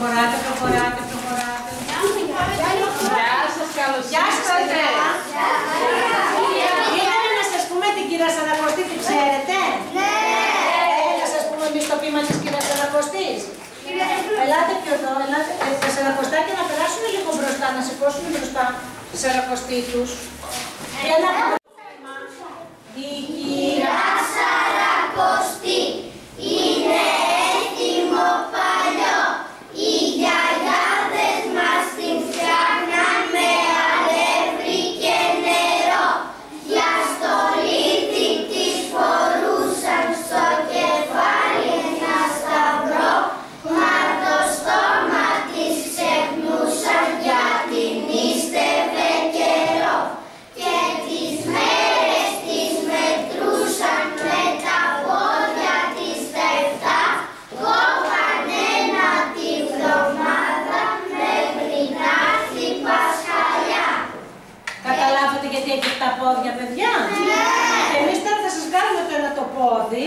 Προχωράτε. Γεια σας, καλώς ήρθατε. Ήθελα να σας πούμε την κυρία Σαρακοστή, την ξέρετε? Ναι. Να σας πούμε εμείς το ποίημα της κυρίας Σαρακοστής. Ελάτε πιο εδώ, ελάτε. Τα Σαρακοστάκια να περάσουν λίγο μπροστά, να σηκώσουν μπροστά τη Σαρακοστή τους. Για να πούμε. Η κυρία Σαρακοστή είναι έτοιμο παλιό. Οι γιαγιάδες μας την φτιάχναν με αλεύρι και νερό. Για στολίδι της φορούσαν στο κεφάλι ένα σταυρό. Μα το στόμα της ξεχνούσαν γιατί νίστευε καιρό. Και τις μέρες τις μετρούσαν με τα πόδια της τα 7. Κόβαν ένα τη βδομάδα μέχρι να έρθει Πασχαλιά. Καταλάβατε γιατί έχει τα πόδια, παιδιά? Ναι! Εμείς τώρα θα σας βγάλουμε το ένα το πόδι.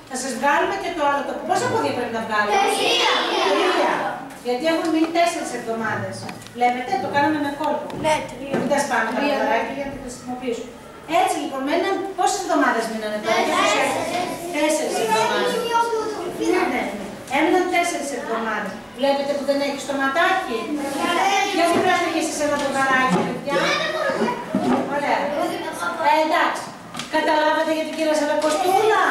Θα σας βγάλουμε και το άλλο το πόδι. Πόσα πόδια πρέπει να βγάλουμε? 3. Γιατί έχουν μείνει 4 εβδομάδες. Βλέπετε, το κάναμε με κόλπο. Ναι, 3. Μην τα σπάμε τα ποδαράκια για να τα χρησιμοποιήσουμε. Έτσι λοιπόν, πόσες εβδομάδες μείνανε τώρα? 4 εβδομάδες. Ναι. Έμειναν 4 εβδομάδες. Βλέπετε που δεν έχει στοματάκι? Για μην πρέπει και εσείς ένα ποδαράκι, παιδιά. Ωραία. Εντάξει. Καταλάβατε για την κυρία Σαρακοστούλα?